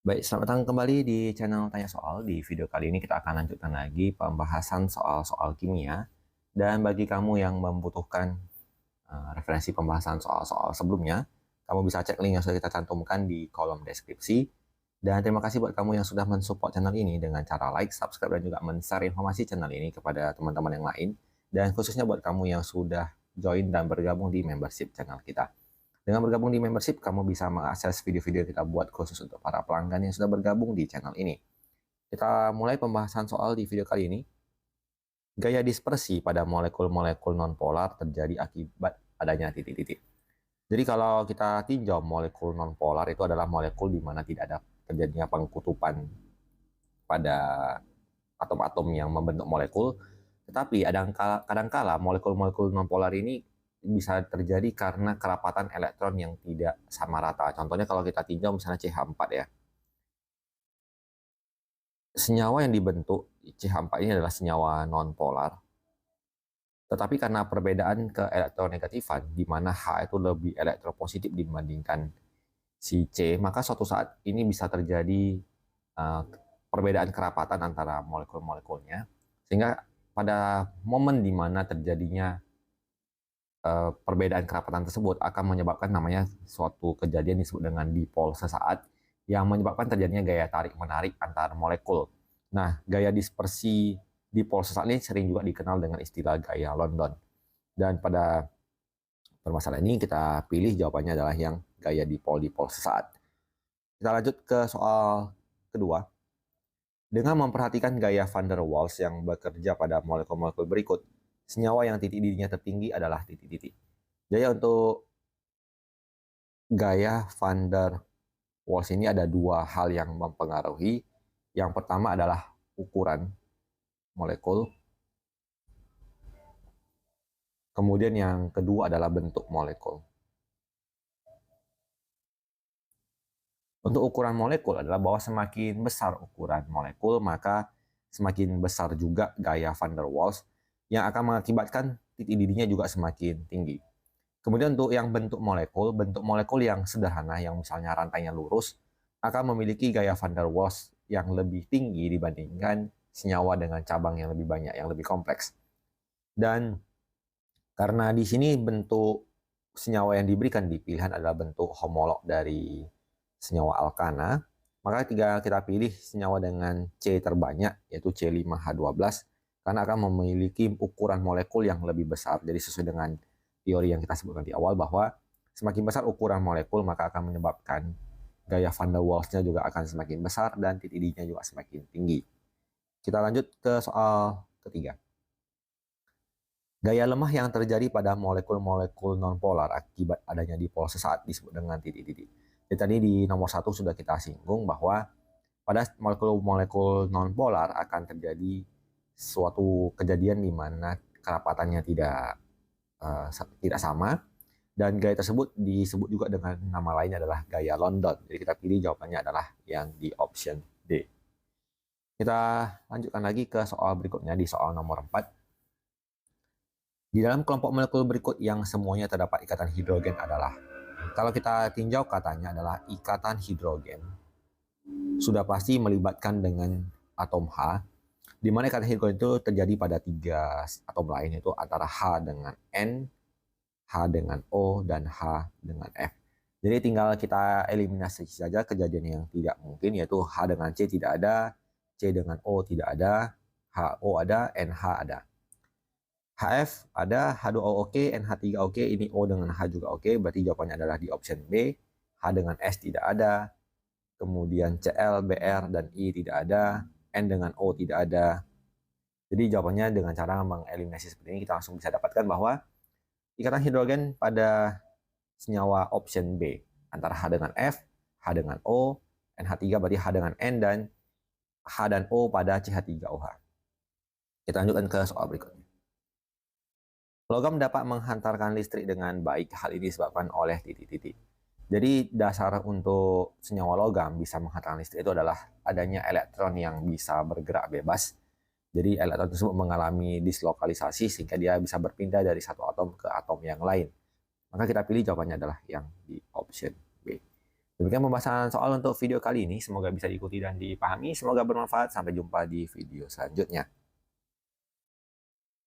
Baik, selamat datang kembali di channel Tanya Soal. Di video kali ini kita akan lanjutkan lagi pembahasan soal-soal kimia. Dan bagi kamu yang membutuhkan referensi pembahasan soal-soal sebelumnya, kamu bisa cek link yang sudah kita cantumkan di kolom deskripsi. Dan terima kasih buat kamu yang sudah mensupport channel ini dengan cara like, subscribe, dan juga men-share informasi channel ini kepada teman-teman yang lain. Dan khususnya buat kamu yang sudah join dan bergabung di membership channel kita. Dengan bergabung di membership, kamu bisa mengakses video-video yang kita buat khusus untuk para pelanggan yang sudah bergabung di channel ini. Kita mulai pembahasan soal di video kali ini. Gaya dispersi pada molekul-molekul nonpolar terjadi akibat adanya titik-titik. Jadi kalau kita tinjau molekul nonpolar itu adalah molekul di mana tidak ada terjadinya pengkutupan pada atom-atom yang membentuk molekul, tetapi kadangkala molekul-molekul nonpolar ini bisa terjadi karena kerapatan elektron yang tidak sama rata. Contohnya kalau kita tinjau misalnya CH4 ya. Senyawa yang dibentuk CH4 ini adalah senyawa nonpolar. Tetapi karena perbedaan keelektronegatifan, di mana H itu lebih elektropositif dibandingkan si C, maka suatu saat ini bisa terjadi uh, perbedaan kerapatan antara molekul-molekulnya, sehingga pada momen di mana terjadinya perbedaan kerapatan tersebut akan menyebabkan namanya suatu kejadian disebut dengan dipol sesaat yang menyebabkan terjadinya gaya tarik-menarik antar molekul. Nah, gaya dispersi dipol sesaat ini sering juga dikenal dengan istilah gaya London. Dan pada permasalahan ini kita pilih jawabannya adalah yang gaya dipol-dipol sesaat. Kita lanjut ke soal kedua. Dengan memperhatikan gaya van der Waals yang bekerja pada molekul-molekul berikut, senyawa yang titik didihnya tertinggi adalah titik-titik. Jadi untuk gaya van der Waals ini ada dua hal yang mempengaruhi. Yang pertama adalah ukuran molekul. Kemudian yang kedua adalah bentuk molekul. Untuk ukuran molekul adalah bahwa semakin besar ukuran molekul, maka semakin besar juga gaya van der Waals yang akan mengakibatkan titik didihnya juga semakin tinggi. Kemudian untuk yang bentuk molekul yang sederhana, yang misalnya rantainya lurus, akan memiliki gaya van der Waals yang lebih tinggi dibandingkan senyawa dengan cabang yang lebih banyak, yang lebih kompleks. Dan karena di sini bentuk senyawa yang diberikan di pilihan adalah bentuk homolog dari senyawa alkana, maka kita pilih senyawa dengan C terbanyak, yaitu C5H12, karena akan memiliki ukuran molekul yang lebih besar. Jadi sesuai dengan teori yang kita sebutkan di awal, bahwa semakin besar ukuran molekul, maka akan menyebabkan gaya van der Waals-nya juga akan semakin besar dan titik didihnya juga semakin tinggi. Kita lanjut ke soal ketiga. Gaya lemah yang terjadi pada molekul-molekul nonpolar akibat adanya dipol sesaat disebut dengan titik-titik. Jadi tadi di nomor 1 sudah kita singgung bahwa pada molekul-molekul nonpolar akan terjadi suatu kejadian di mana kerapatannya tidak sama, dan gaya tersebut disebut juga dengan nama lainnya adalah gaya London. Jadi kita pilih jawabannya adalah yang di option D. Kita lanjutkan lagi ke soal berikutnya di soal nomor 4. Di dalam kelompok molekul berikut yang semuanya terdapat ikatan hidrogen adalah, kalau kita tinjau katanya adalah ikatan hidrogen, sudah pasti melibatkan dengan atom H, di mana ikatan hidrogen itu terjadi pada tiga atom lain, yaitu antara H dengan N, H dengan O, dan H dengan F. Jadi tinggal kita eliminasi saja kejadian yang tidak mungkin, yaitu H dengan C tidak ada, C dengan O tidak ada, HO ada, NH ada. HF ada, H2O oke, NH3 oke, ini O dengan H juga oke, berarti jawabannya adalah di option B. H dengan S tidak ada, kemudian Cl, Br, dan I tidak ada, N dengan O tidak ada. Jadi jawabannya dengan cara mengeliminasi seperti ini, kita langsung bisa dapatkan bahwa ikatan hidrogen pada senyawa option B antara H dengan F, H dengan O, NH3 berarti H dengan N, dan H dan O pada CH3OH. Kita lanjutkan ke soal berikutnya. Logam dapat menghantarkan listrik dengan baik. Hal ini disebabkan oleh titik-titik. Jadi dasar untuk senyawa logam bisa menghantarkan listrik itu adalah adanya elektron yang bisa bergerak bebas. Jadi elektron tersebut mengalami dislokalisasi sehingga dia bisa berpindah dari satu atom ke atom yang lain. Maka kita pilih jawabannya adalah yang di option B. Demikian pembahasan soal untuk video kali ini. Semoga bisa diikuti dan dipahami. Semoga bermanfaat. Sampai jumpa di video selanjutnya.